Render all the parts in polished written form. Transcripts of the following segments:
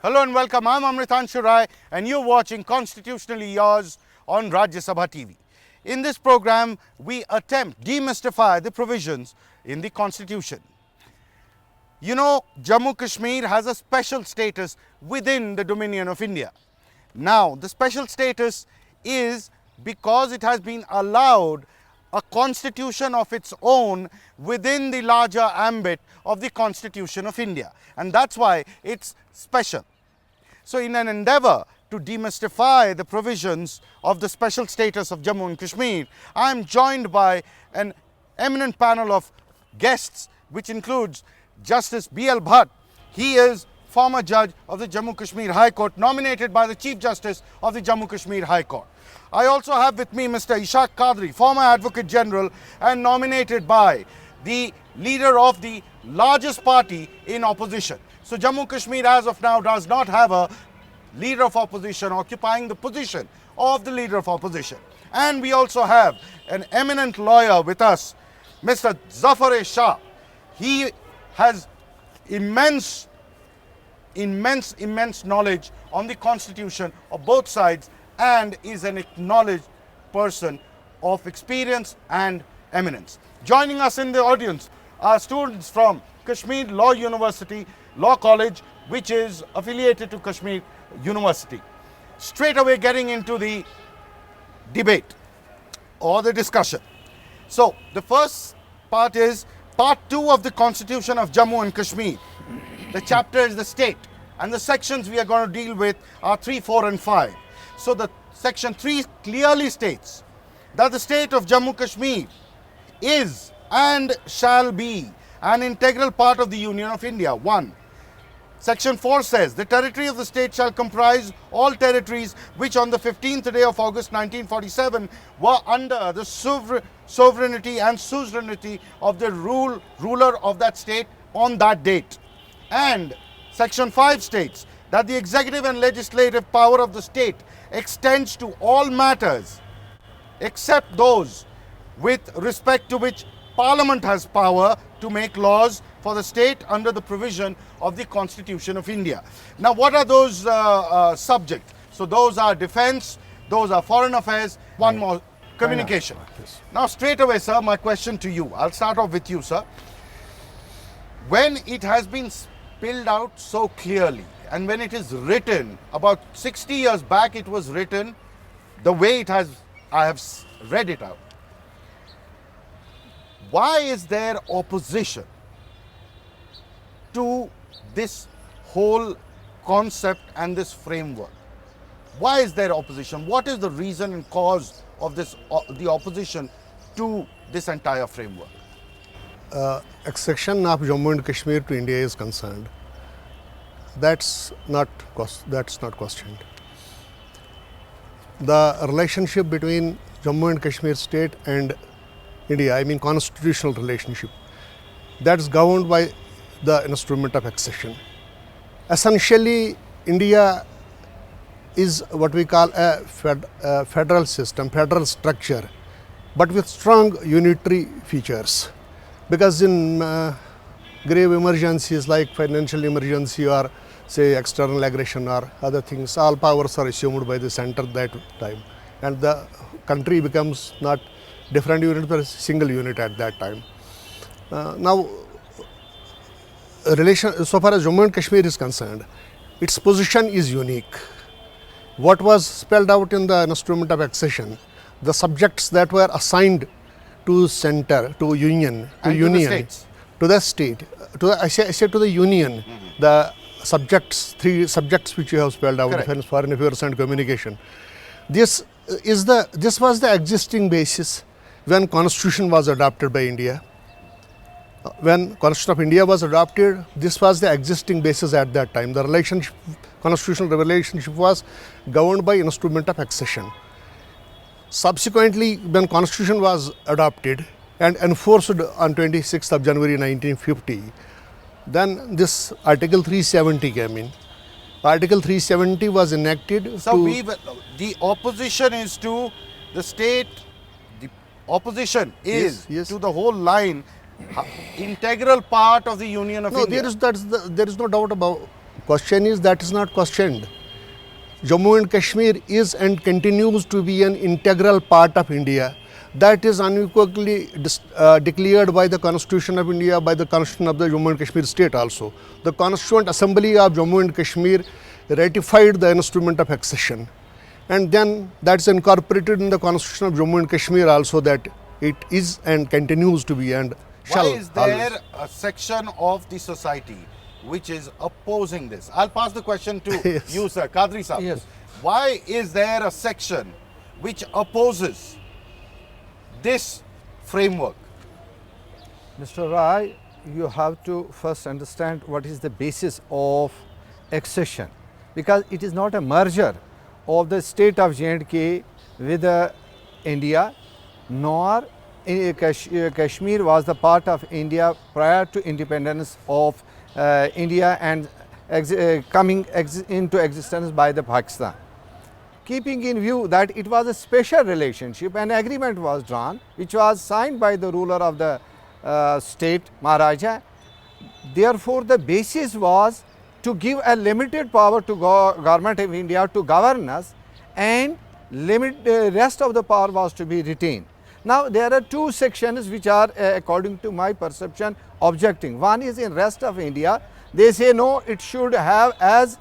Hello and welcome. I'm Amritanshu Rai and you're watching Constitutionally Yours on Rajya Sabha TV. In this program, we attempt demystify the provisions in the Constitution. You know, Jammu Kashmir has a special status within the Dominion of India. Now, the special status is because it has been allowed a constitution of its own within the larger ambit of the Constitution of India. And that's why it's special. So in an endeavor to demystify the provisions of the special status of Jammu and Kashmir, I am joined by an eminent panel of guests, which includes Justice B.L. Bhat. He is former judge of the Jammu Kashmir High Court, nominated by the Chief Justice of the Jammu Kashmir High Court. I also have with me Mr. Ishak Qadri, former Advocate General and nominated by the leader of the largest party in opposition. So Jammu Kashmir as of now does not have a leader of opposition occupying the position of the leader of opposition. And we also have an eminent lawyer with us, Mr. Zaffar Shah. He has immense knowledge on the constitution of both sides and is an acknowledged person of experience and eminence. Joining us in the audience are students from Kashmir Law College, which is affiliated to Kashmir University. Straight away getting into the debate or the discussion. So the first part is part 2 of the Constitution of Jammu and Kashmir. The chapter is the state and the sections we are going to deal with are 3, 4 and 5. So the section 3 clearly states that the state of Jammu Kashmir is and shall be an integral part of the Union of India. 1. Section 4 says the territory of the state shall comprise all territories which on the 15th day of August 1947 were under the sovereignty and suzerainty of the ruler of that state on that date. And Section 5 states that the executive and legislative power of the state extends to all matters except those with respect to which Parliament has power to make laws for the state under the provision of the Constitution of India. Now, what are those subjects? So those are defense, those are foreign affairs, one more, communication. Now, straight away, sir, my question to you. I'll start off with you, sir. When it has been spelled out so clearly and when it is written, about 60 years back it was written, the way it has, I have read it out. Why is there opposition to this whole concept and this framework? Why is there opposition? What is the reason and cause of this, the opposition to this entire framework? Accession of Jammu and Kashmir to India is concerned. That's not questioned. The relationship between Jammu and Kashmir state and India, I mean constitutional relationship, that's governed by the instrument of accession. Essentially, India is what we call a federal system, federal structure, but with strong unitary features. Because in grave emergencies like financial emergency or say external aggression or other things, all powers are assumed by the center that time, and the country becomes not different unit but a single unit at that time. Now, so far as Jammu and Kashmir is concerned, its position is unique. What was spelled out in the instrument of accession, the subjects that were assigned to center, to union, to union, to the state, I say to the union, the subjects, 3 subjects which you have spelled out: defense, foreign affairs, and communication. This was the existing basis when Constitution was adopted by India. When Constitution of India was adopted, this was the existing basis at that time. The relationship, constitutional relationship, was governed by instrument of accession. Subsequently, when Constitution was adopted and enforced on 26th of January 1950, then this Article 370 came in. Article 370 was enacted. So the opposition is to the state, the opposition is to the whole line, integral part of the Union of India. There is no doubt about question is that is not questioned. Jammu and Kashmir is and continues to be an integral part of India. That is unequivocally declared by the Constitution of India, by the Constitution of the Jammu and Kashmir state also. The Constituent Assembly of Jammu and Kashmir ratified the instrument of accession. And then that's incorporated in the Constitution of Jammu and Kashmir also, that it is and continues to be and shall Why is there always. a section of the society which is opposing this? I'll pass the question to Yes. you, sir. Qadri sir. Yes. Why is there a section which opposes this framework? Mr. Rai, you have to first understand what is the basis of accession, because it is not a merger of the state of J&K with India, nor Kashmir was the part of India prior to independence of India and coming into existence by the Pakistan. Keeping in view that it was a special relationship, an agreement was drawn which was signed by the ruler of the state, Maharaja. Therefore, the basis was to give a limited power to government of India to govern us, and rest of the power was to be retained. Now, there are two sections which are according to my perception objecting. One is in rest of India. They say no, it should have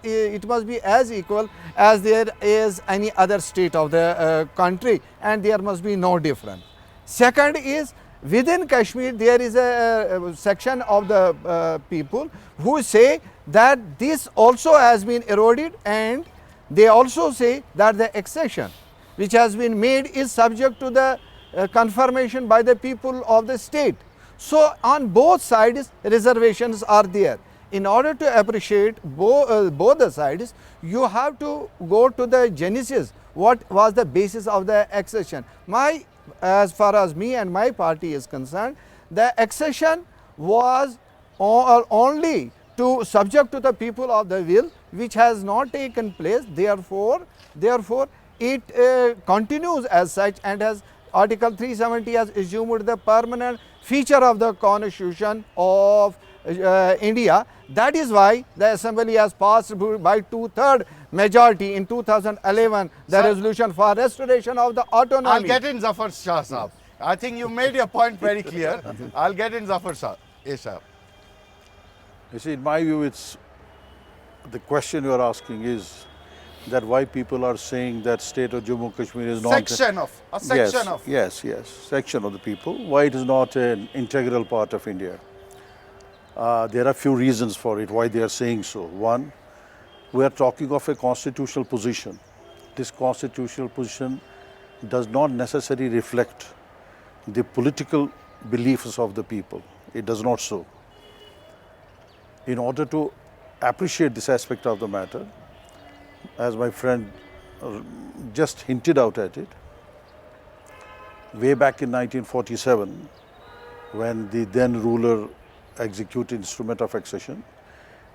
it must be as equal as there is any other state of the country, and there must be no difference. Second is within Kashmir there is a section of the people who say that this also has been eroded, and they also say that the accession which has been made is subject to the confirmation by the people of the state. So, on both sides reservations are there. In order to appreciate both the sides, you have to go to the genesis. What was the basis of the accession? As far as me and my party is concerned, the accession was only to subject to the people of the will, which has not taken place. Therefore, it continues as such, and has Article 370 has assumed the permanent feature of the Constitution of India. That is why the Assembly has passed by 2/3 majority in 2011 the Sir, resolution for restoration of the autonomy. I'll get in Zaffar Shah Saab. I think you made your point very clear. I'll get in Zaffar Shah. Ishak. You see, in my view, it's the question you are asking is that why people are saying that state of Jammu and Kashmir is not Section of section of the people. Why it is not an integral part of India? There are few reasons for it why they are saying so. One, we are talking of a constitutional position. This constitutional position does not necessarily reflect the political beliefs of the people. It does not so. In order to appreciate this aspect of the matter, as my friend just hinted out at it, way back in 1947, when the then ruler executed instrument of accession,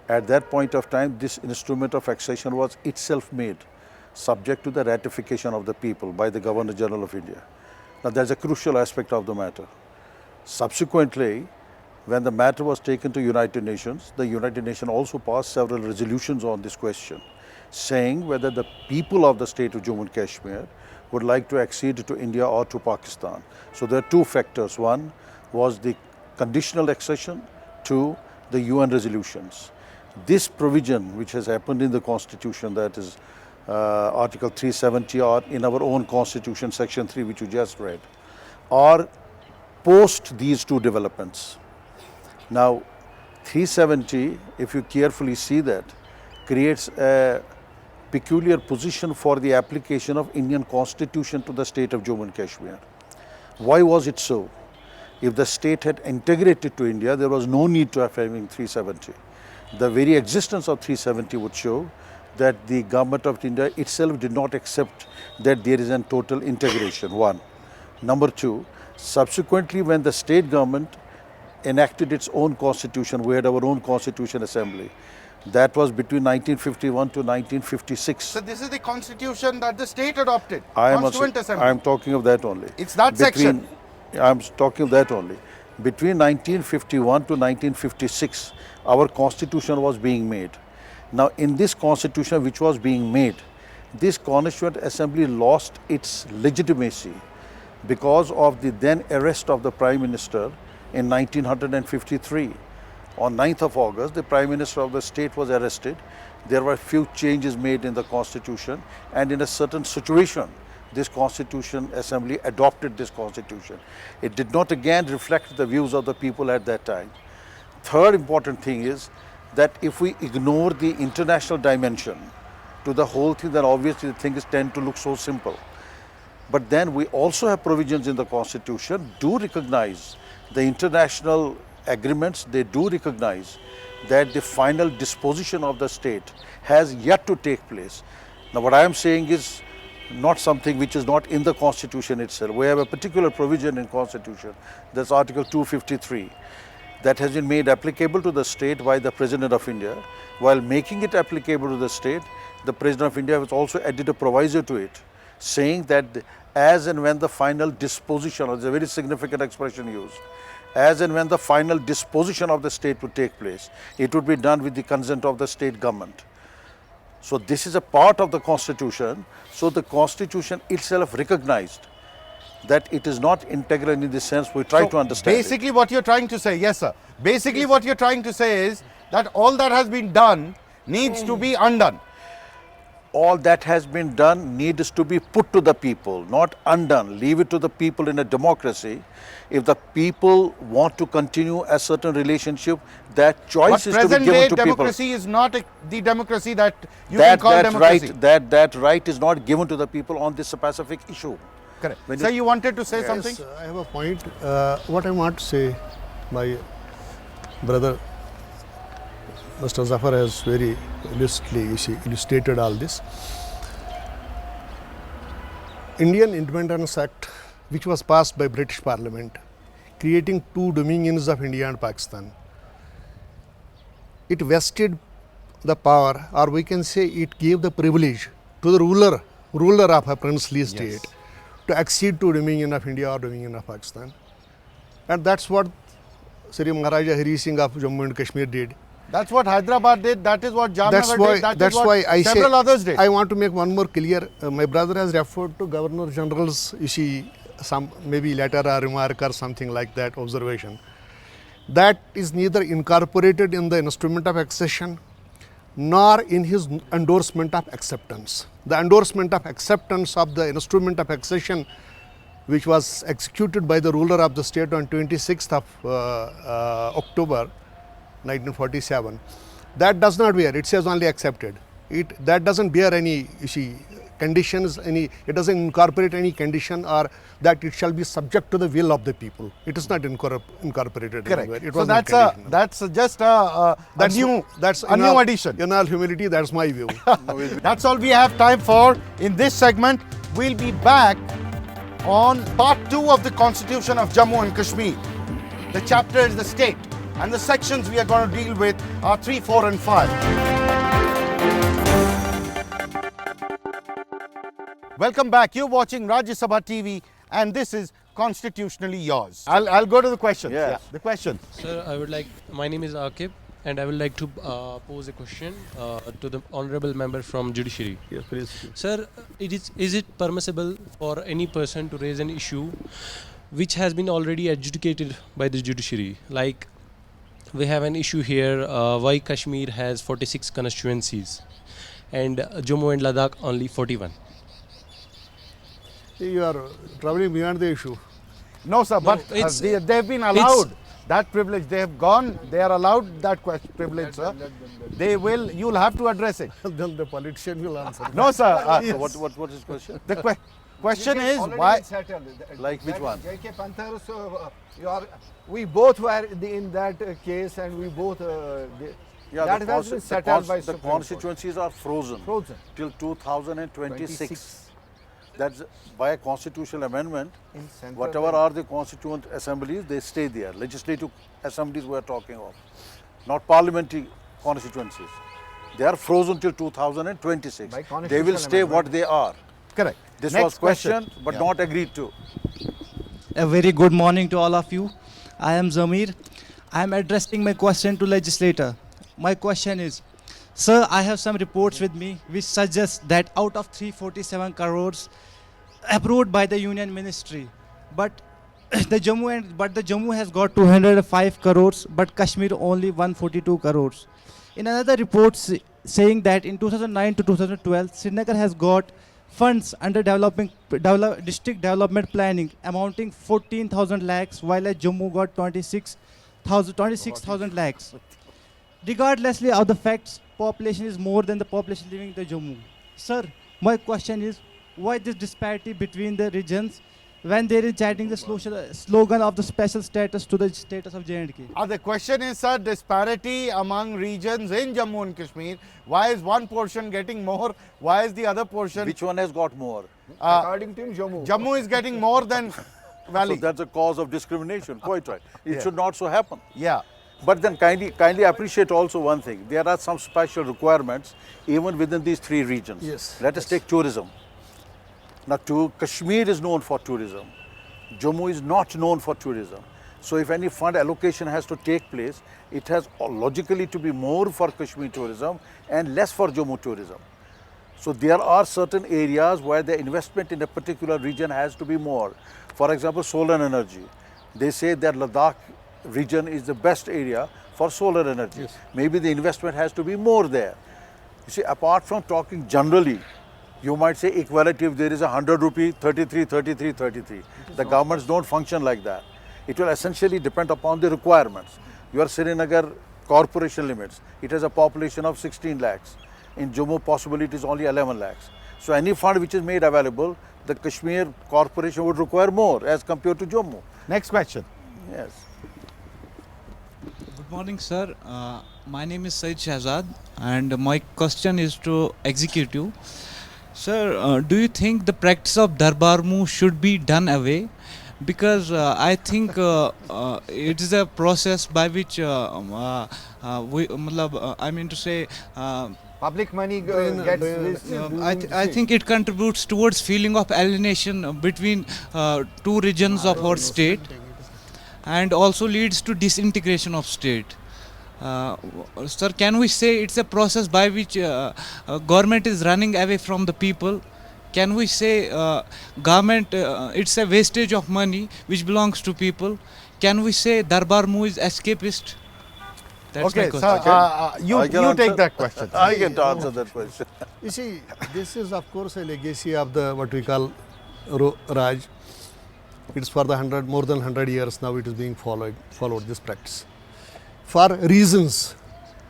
at that point of time, this instrument of accession was itself made subject to the ratification of the people by the Governor General of India. Now, that's a crucial aspect of the matter. Subsequently, when the matter was taken to United Nations, the United Nations also passed several resolutions on this question, saying whether the people of the state of Jammu and Kashmir would like to accede to India or to Pakistan. So there are two factors. One was the conditional accession, two, the UN resolutions. This provision which has happened in the constitution, that is Article 370, or in our own constitution, Section 3, which you just read, are post these two developments. Now, 370, if you carefully see that, creates a peculiar position for the application of Indian constitution to the state of Jammu and Kashmir. Why was it so? If the state had integrated to India, there was no need to have having 370. The very existence of 370 would show that the government of India itself did not accept that there is a total integration, one. Number two, subsequently when the state government enacted its own constitution, we had our own constitution assembly. That was between 1951 to 1956. So this is the constitution that the state adopted. I Constituent Assembly. am talking of that only. It's that section. I am talking of that only. Between 1951 to 1956, our constitution was being made. Now, in this constitution which was being made, this Constituent Assembly lost its legitimacy because of the then arrest of the Prime Minister in 1953. On 9th of August, the Prime Minister of the state was arrested. There were few changes made in the constitution, and in a certain situation, this Constitution Assembly adopted this constitution. It did not again reflect the views of the people at that time. Third important thing is that if we ignore the international dimension to the whole thing, then obviously the things tend to look so simple. But then we also have provisions in the constitution do recognize the international agreements, they do recognize that the final disposition of the state has yet to take place. Now what I am saying is not something which is not in the constitution itself. We have a particular provision in constitution, that's Article 253, that has been made applicable to the state by the President of India. While making it applicable to the state, the President of India has also added a proviso to it, saying that as and when the final disposition, it's a very significant expression used, as and when the final disposition of the state would take place, it would be done with the consent of the state government. So this is a part of the constitution. So the constitution itself recognized that it is not integral in the sense we try to understand. Basically what you're trying to say, yes sir, basically what you're trying to say is that all that has been done needs to be undone. All that has been done needs to be put to the people, not undone. Leave it to the people in a democracy. If the people want to continue a certain relationship, that choice is to be given to people. Democracy is not the democracy that you can call democracy. That right is not given to the people on this specific issue. Correct. Sir, you wanted to say something? Yes, I have a point. What I want to say, my brother Mr. Zaffar has very illustratively illustrated all this. Indian Independence Act, which was passed by British Parliament, creating two dominions of India and Pakistan, it vested the power, or we can say it gave the privilege to the ruler of a princely state to accede to dominion of India or dominion of Pakistan. And that's what Sri Maharaja Hari Singh of Jammu and Kashmir did. That's what Hyderabad did, that is what Jamnagar did, that's why I several others did. I want to make one more clear. My brother has referred to Governor General's, you see, some maybe letter or remark or something like that, observation. That is neither incorporated in the instrument of accession nor in his endorsement of acceptance. The endorsement of acceptance of the instrument of accession, which was executed by the ruler of the state on 26th of October 1947, that does not bear, it says only accepted. That doesn't bear any, you see, conditions, it doesn't incorporate any condition or that it shall be subject to the will of the people. It is not incorporated anywhere. It so that's just a new addition. In all humility, that's my view. That's all we have time for in this segment. We'll be back on part 2 of the Constitution of Jammu and Kashmir. The chapter is the state, and the sections we are going to deal with are 3, 4 and 5. Welcome back. You're watching Rajya Sabha TV and this is Constitutionally Yours. I'll go to the questions. Yes. The questions. Sir, my name is Akib and I would like to pose a question to the Honorable Member from Judiciary. Yes, please. Sir, is it permissible for any person to raise an issue which has been already adjudicated by the Judiciary? Like, we have an issue here, why Kashmir has 46 constituencies and Jammu and Ladakh only 41. You are traveling beyond the issue. No, sir, but they've been allowed that privilege. They have gone, they are allowed that privilege, sir. They will, you'll have to address it. Then the politician will answer. No, sir. So what is the question? The question is why? Like which one? J.K. Panthar, so we both were in that case and we both... that has been settled by the Supreme constituencies are frozen till 2026. That's by a constitutional amendment. Whatever are the constituent assemblies, they stay there. Legislative assemblies we are talking of, not parliamentary constituencies. They are frozen till 2026. They will stay what they are. Correct. This Next was questioned but not agreed to. A very good morning to all of you. I am Zamir. I am addressing my question to legislator. My question is, Sir, I have some reports with me which suggest that out of 347 crores approved by the Union Ministry, but the Jammu has got 205 crores, but Kashmir only 142 crores. In another report saying that in 2009 to 2012, Srinagar has got funds under district development planning amounting 14,000 lakhs, while Jammu got 26,000 lakhs. Regardlessly of the facts, population is more than the population living in the Jammu. Sir, my question is, why this disparity between the regions when they are chanting the slogan of the special status to the status of J&K? The question is, sir, disparity among regions in Jammu and Kashmir. Why is one portion getting more? Why is the other portion? Which one has got more? According to him, Jammu. Jammu is getting more than Valley. So that's a cause of discrimination, quite right. It Yeah. should not so happen. Yeah. But then kindly appreciate also one thing. There are some special requirements even within these three regions. Yes. Let us take tourism. Now, Kashmir is known for tourism. Jammu is not known for tourism. So if any fund allocation has to take place, it has logically to be more for Kashmir tourism and less for Jammu tourism. So there are certain areas where the investment in a particular region has to be more. For example, solar energy. They say that Ladakh region is the best area for solar energy. Yes. Maybe the investment has to be more there. You see, apart from talking generally, you might say equality, if there is 100 rupee, 33, 33, 33. The governments don't function like that. It will essentially depend upon the requirements. Your Srinagar corporation limits, it has a population of 16 lakhs. In Jammu, possibly it is only 11 lakhs. So any fund which is made available, the Kashmir corporation would require more as compared to Jammu. Next question. Yes. Good morning, sir. My name is Said Shahzad, and my question is to executive. Sir, do you think the practice of Darbarmu should be done away? Because I think it is a process by which I mean to say, Public money gets wasted. I think it contributes towards feeling of alienation between two regions of our state, and also leads to disintegration of state. Sir, can we say it's a process by which government is running away from the people? Can we say government, it's a wastage of money which belongs to people? Can we say Darbarmu is escapist? That's my Okay, question. sir, you take that question. I can answer that question. You see, this is of course a legacy of the what we call Raj. It's for the more than 100 years now it is being followed this practice. For reasons,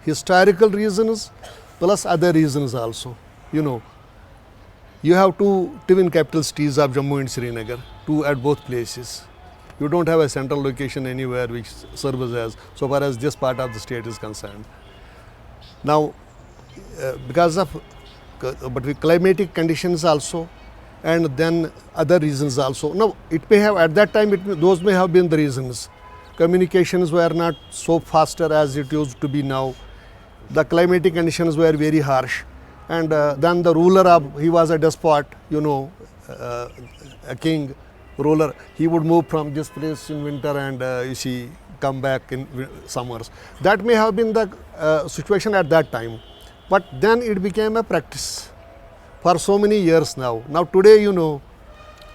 historical reasons plus other reasons also. You know, you have two twin capital cities of Jammu and Srinagar, two at both places. You don't have a central location anywhere which serves as, so far as this part of the state is concerned. Now, because of climatic conditions also, and then other reasons also. Now, it may have, at that time, those may have been the reasons. Communications were not so faster as it used to be now. The climatic conditions were very harsh. And then the ruler he was a despot, you know, a king, ruler. He would move from this place in winter and come back in summers. That may have been the situation at that time. But then it became a practice for so many years now. Now today, you know,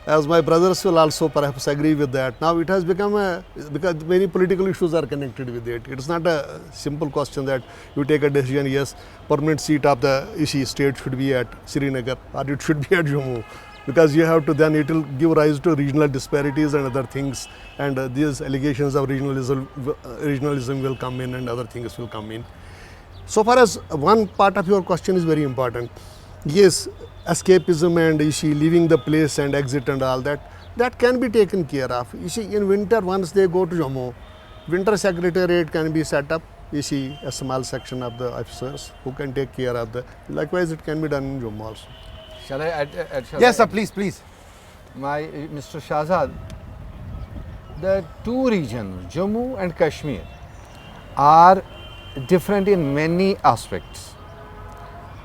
as my brothers will also perhaps agree with that, now it has become because many political issues are connected with it. It's not a simple question that you take a decision, yes, permanent seat of the state should be at Srinagar or it should be at Jammu. Because you have to, then it will give rise to regional disparities and other things, and these allegations of regionalism will come in and other things will come in. So far as one part of your question is very important. Yes, escapism and leaving the place and exit and all that, that can be taken care of. You see, in winter, once they go to Jammu, winter secretariat can be set up. You see, a small section of the officers who can take care of the. Likewise, it can be done in Jammu also. Shall I add? Yes, sir, please, please. Mr. Shahzad, the two regions, Jammu and Kashmir, are different in many aspects.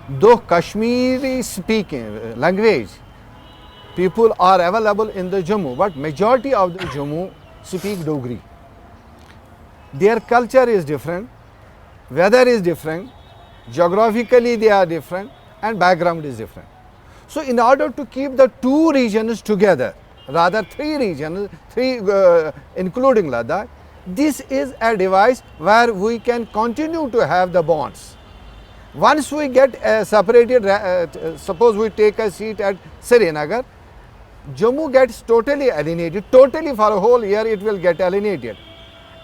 Though Kashmiri speaking language, people are available in the Jammu, but majority of the Jammu speak Dogri. Their culture is different, weather is different, geographically they are different, and background is different. So in order to keep the two regions together, rather three regions, including Ladakh, this is a device where we can continue to have the bonds. Once we get separated, suppose we take a seat at Srinagar, Jammu gets totally alienated, totally for a whole year it will get alienated,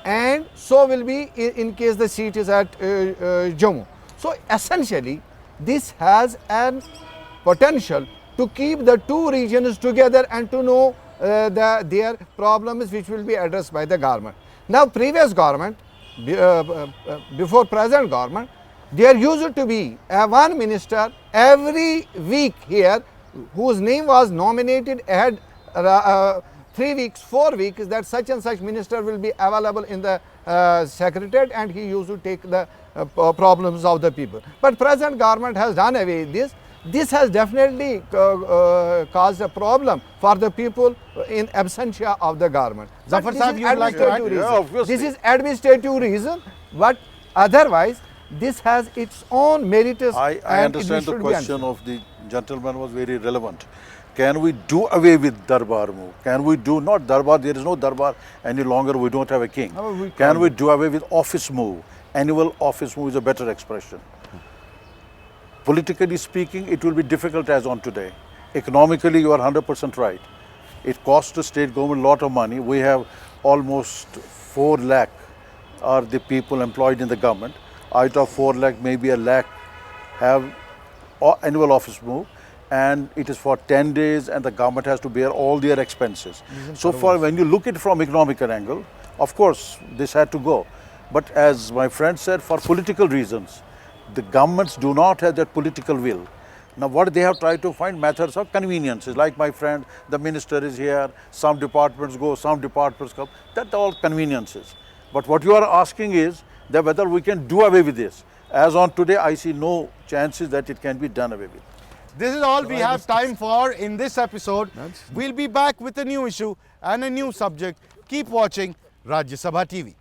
and so will be in case the seat is at Jammu. So essentially this has an potential to keep the two regions together and to know their problems which will be addressed by the government. Now previous government, before present government, there used to be one minister every week here whose name was nominated ahead 3 weeks, 4 weeks, that such and such minister will be available in the secretariat, and he used to take the problems of the people. But present government has done away with this. This has definitely caused a problem for the people in absentia of the government. Zaffar Sahib, you would like to add? Yeah, obviously. This is administrative reason, but otherwise this has its own merits. I and it understand the should be question of the gentleman was very relevant. Can we do away with Darbar move? Can we do, not Darbar, there is no Darbar any longer, we don't have a king. Can we do away with office move? Annual office move is a better expression. Politically speaking, it will be difficult as on today. Economically, you are 100% right. It costs the state government a lot of money. We have almost 4 lakh are the people employed in the government. Out of 4 lakh, maybe a lakh have annual office move, and it is for 10 days, and the government has to bear all their expenses. So far, when you look at it from economical angle, of course, this had to go. But as my friend said, for political reasons, the governments do not have that political will. Now, what they have tried to find methods of conveniences, like my friend, the minister is here, some departments go, some departments come, that's all conveniences. But what you are asking is that whether we can do away with this. As on today, I see no chances that it can be done away with. This is all we have time for in this episode. We'll be back with a new issue and a new subject. Keep watching Rajya Sabha TV.